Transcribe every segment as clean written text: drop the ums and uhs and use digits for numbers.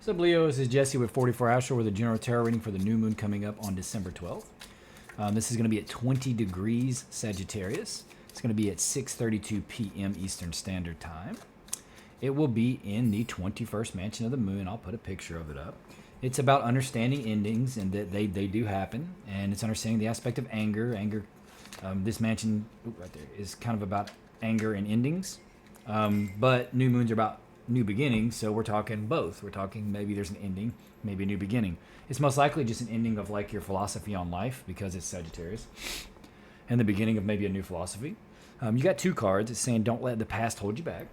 What's up, Leo? This is Jesse with 44 Astro with a general tarot reading for the new moon coming up on December 12th. This is going to be at 20 degrees Sagittarius. It's going to be at 6:32 p.m. Eastern Standard Time. It will be in the 21st mansion of the moon. I'll put a picture of it up. It's about understanding endings and that they do happen. And it's understanding the aspect of anger. This mansion right there is kind of about anger and endings. But new moons are about new beginnings, so we're talking both. We're talking maybe there's an ending, maybe a new beginning. It's most likely just an ending of like your philosophy on life because it's Sagittarius, and the beginning of maybe a new philosophy. You got two cards. It's saying don't let the past hold you back,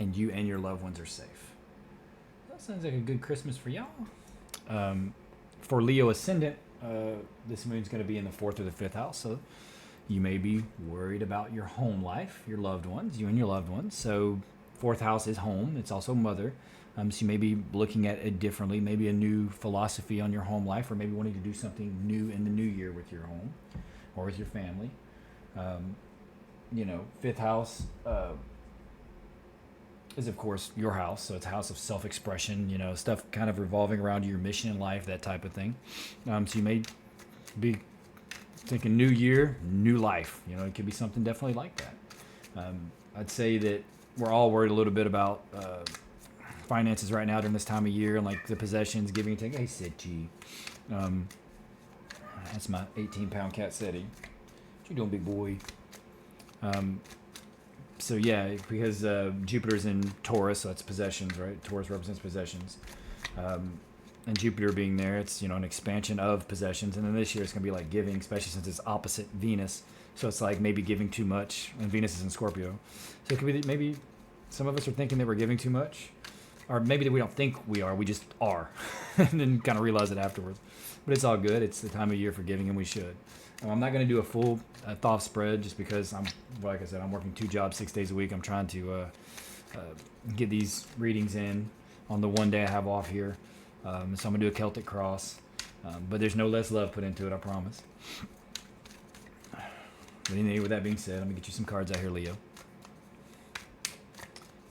and you and your loved ones are safe. That sounds like a good Christmas for y'all. For Leo ascendant, this moon's going to be in the 4th or the 5th house, so you may be worried about your home life, your loved ones, you and your loved ones. So 4th house is home. It's also mother. So you may be looking at it differently, maybe a new philosophy on your home life, or maybe wanting to do something new in the new year with your home or with your family. 5th house is, of course, your house. So it's a house of self-expression, stuff kind of revolving around your mission in life, that type of thing. So you may be thinking new year, new life. It could be something definitely like that. I'd say that we're all worried a little bit about finances right now during this time of year, and like the possessions, giving and taking. Hey, Seti. That's my 18-pound cat, Seti. What you doing, big boy? So yeah, because Jupiter's in Taurus, so that's possessions, right? Taurus represents possessions. And Jupiter being there, it's an expansion of possessions. And then this year it's going to be like giving, especially since it's opposite Venus. So it's like maybe giving too much, and Venus is in Scorpio. So it could be that maybe some of us are thinking that we're giving too much, or maybe that we don't think we are, we just are, and then kind of realize it afterwards. But it's all good. It's the time of year for giving, and we should. I'm not going to do a full thought spread just because like I said, I'm working 2 jobs 6 days a week. I'm trying to get these readings in on the one day I have off here. So I'm going to do a Celtic cross. But there's no less love put into it, I promise. But anyway, with that being said, I'm going to get you some cards out here, Leo.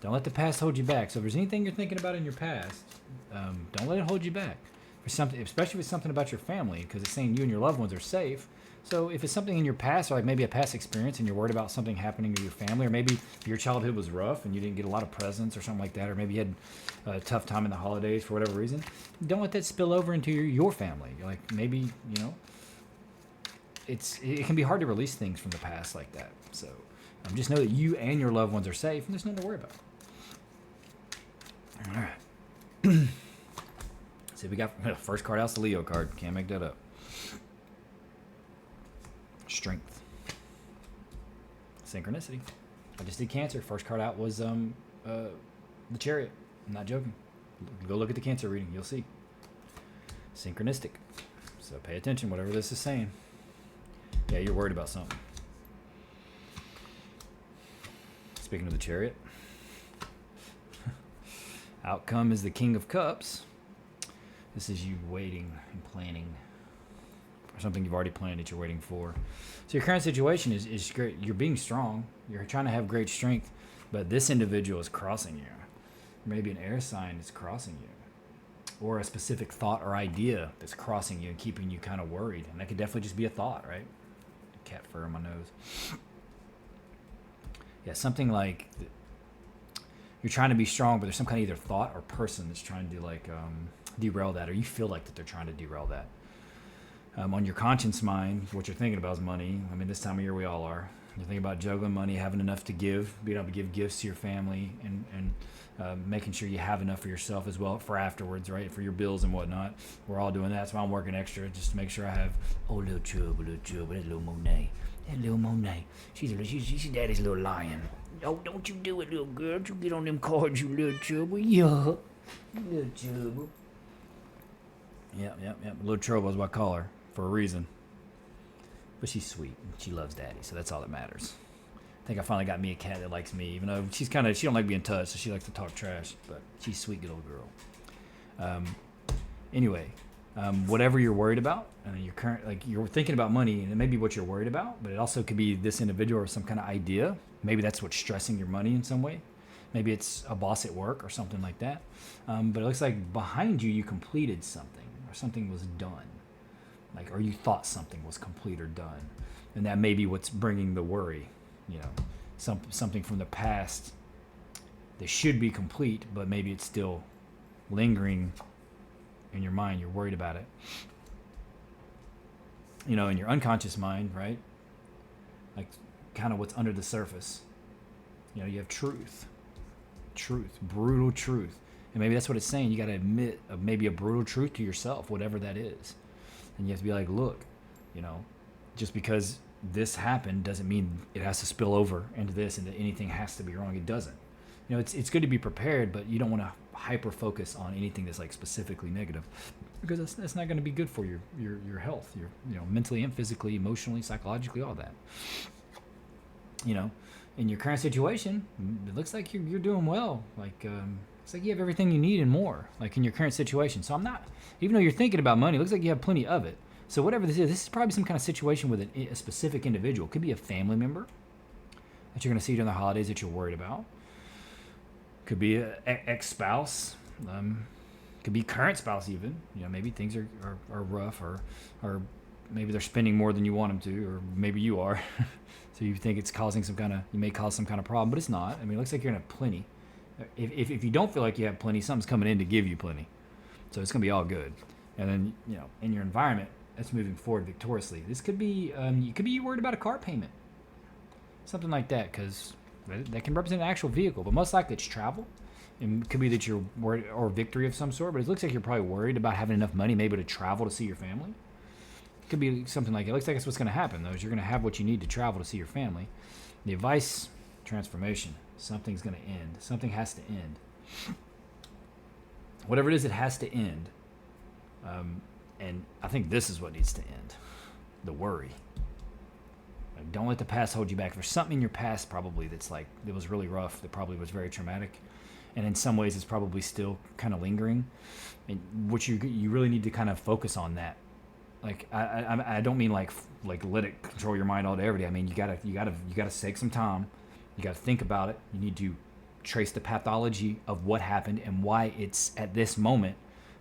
Don't let the past hold you back. So if there's anything you're thinking about in your past, don't let it hold you back. For something, especially if it's something about your family, because it's saying you and your loved ones are safe. So if it's something in your past, or like maybe a past experience, and you're worried about something happening to your family, or maybe your childhood was rough and you didn't get a lot of presents or something like that, or maybe you had a tough time in the holidays for whatever reason, don't let that spill over into your family. Like maybe, it can be hard to release things from the past like that. So just know that you and your loved ones are safe, and there's nothing to worry about. All right. See, we got first card out's the Leo card. Can't make that up. Strength. Synchronicity. I just did Cancer. First card out was the Chariot. I'm not joking. Go look at the Cancer reading. You'll see. Synchronistic. So pay attention, whatever this is saying. Yeah, you're worried about something. Speaking of the Chariot. Outcome is the King of Cups. This is you waiting and planning for something you've already planned that you're waiting for. So your current situation is great. You're being strong. You're trying to have great strength, but this individual is crossing you. Maybe an air sign is crossing you, or a specific thought or idea that's crossing you and keeping you kind of worried. And that could definitely just be a thought, right? Cat fur on my nose. Yeah, something like you're trying to be strong, but there's some kind of either thought or person that's trying to like derail that, or you feel like that they're trying to derail that. On your conscience mind, what you're thinking about is money. I mean, this time of year we all are. You're thinking about juggling money, having enough to give, being able to give gifts to your family, and making sure you have enough for yourself as well for afterwards, right? For your bills and whatnot. We're all doing that. That's why I'm working extra, just to make sure I have. Oh, little trouble, that's little Monet. That little Monet. She's daddy's little lion. Oh, don't you do it, little girl. Don't you get on them cards, you little trouble. Yeah. Little trouble. Yep. Little trouble is what I call her for a reason. But she's sweet. She loves daddy, so that's all that matters. I think I finally got me a cat that likes me, even though she don't like being touched, so she likes to talk trash. But she's a sweet little girl. Anyway, whatever you're worried about, you're thinking about money, and it may be what you're worried about, but it also could be this individual or some kind of idea. Maybe that's what's stressing your money in some way. Maybe it's a boss at work or something like that. But it looks like behind you, you completed something or something was done. Like, or you thought something was complete or done. And that may be what's bringing the worry, you know, something from the past that should be complete, but maybe it's still lingering in your mind. You're worried about it. You know, in your unconscious mind, right? Like, kind of what's under the surface. You know, you have truth, brutal truth. And maybe that's what it's saying. You got to admit maybe a brutal truth to yourself, whatever that is. And you have to be like, look, you know, just because this happened doesn't mean it has to spill over into this and that anything has to be wrong. It doesn't. You know, it's good to be prepared, but you don't want to hyper focus on anything that's like specifically negative, because that's not going to be good for your health, your, you know, mentally and physically, emotionally, psychologically, all that. You know, in your current situation, it looks like you're doing well. Like, it's like you have everything you need and more, like in your current situation. So I'm not, even though you're thinking about money, it looks like you have plenty of it. So whatever this is probably some kind of situation with a specific individual. It could be a family member that you're going to see during the holidays that you're worried about. Could be an ex-spouse. Could be current spouse even. You know, maybe things are rough, or maybe they're spending more than you want them to, or maybe you are. So you think it's causing you may cause some kind of problem, but it's not. I mean, it looks like you're going to have plenty. If you don't feel like you have plenty, something's coming in to give you plenty. So it's going to be all good. And then, you know, in your environment, that's moving forward victoriously. This could be, you could be worried about a car payment. Something like that, because that can represent an actual vehicle, but most likely it's travel. It could be that you're worried, or victory of some sort, but it looks like you're probably worried about having enough money maybe to travel to see your family. It could be something like, it looks like that's what's going to happen, though, is you're going to have what you need to travel to see your family. The advice, transformation. Something's going to end. Something has to end. Whatever it is, it has to end. And I think this is what needs to end. The worry. Like, don't let the past hold you back. There's something in your past probably that was really rough, that probably was very traumatic. And in some ways it's probably still kind of lingering. And what you really need to kind of focus on that. Like, I don't mean like let it control your mind all day every day. I mean, you gotta take some time. You gotta think about it. You need to trace the pathology of what happened and why it's at this moment,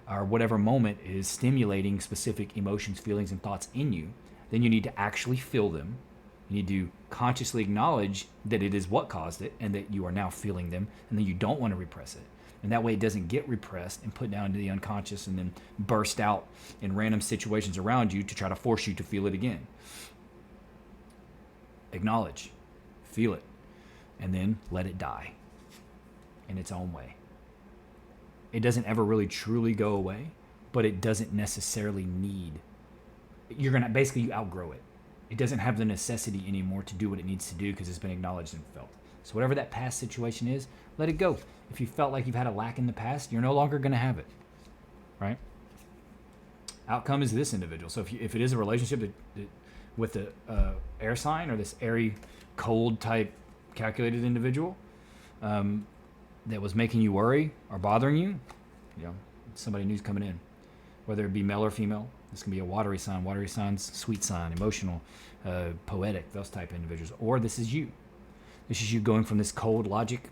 or whatever moment is stimulating specific emotions, feelings, and thoughts in you. Then you need to actually feel them. You need to consciously acknowledge that it is what caused it and that you are now feeling them, and then you don't want to repress it. And that way it doesn't get repressed and put down into the unconscious and then burst out in random situations around you to try to force you to feel it again. Acknowledge, feel it, and then let it die in its own way. It doesn't ever really truly go away, but it doesn't necessarily need. You're going to basically, you outgrow it. It doesn't have the necessity anymore to do what it needs to do because it's been acknowledged and felt. So whatever that past situation is, let it go. If you felt like you've had a lack in the past, you're no longer going to have it, right? Outcome is this individual. So if it is a relationship that with the air sign, or this airy, cold type calculated individual that was making you worry or bothering you, you know, somebody new's coming in, whether it be male or female. This can be a watery sign. Watery signs, sweet sign, emotional, poetic, those type of individuals. Or this is you. This is you going from this cold logic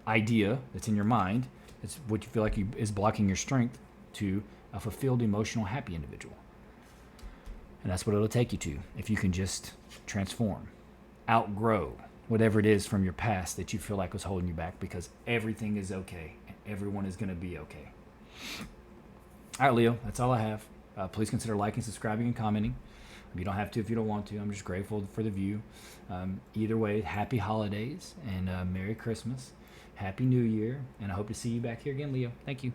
idea that's in your mind, it's what you feel like is blocking your strength, to a fulfilled, emotional, happy individual. And that's what it'll take you to if you can just transform, outgrow whatever it is from your past that you feel like was holding you back, because everything is okay and everyone is going to be okay. All right, Leo, that's all I have. Please consider liking, subscribing, and commenting. You don't have to if you don't want to. I'm just grateful for the view. Either way, happy holidays and Merry Christmas. Happy New Year. And I hope to see you back here again, Leo. Thank you.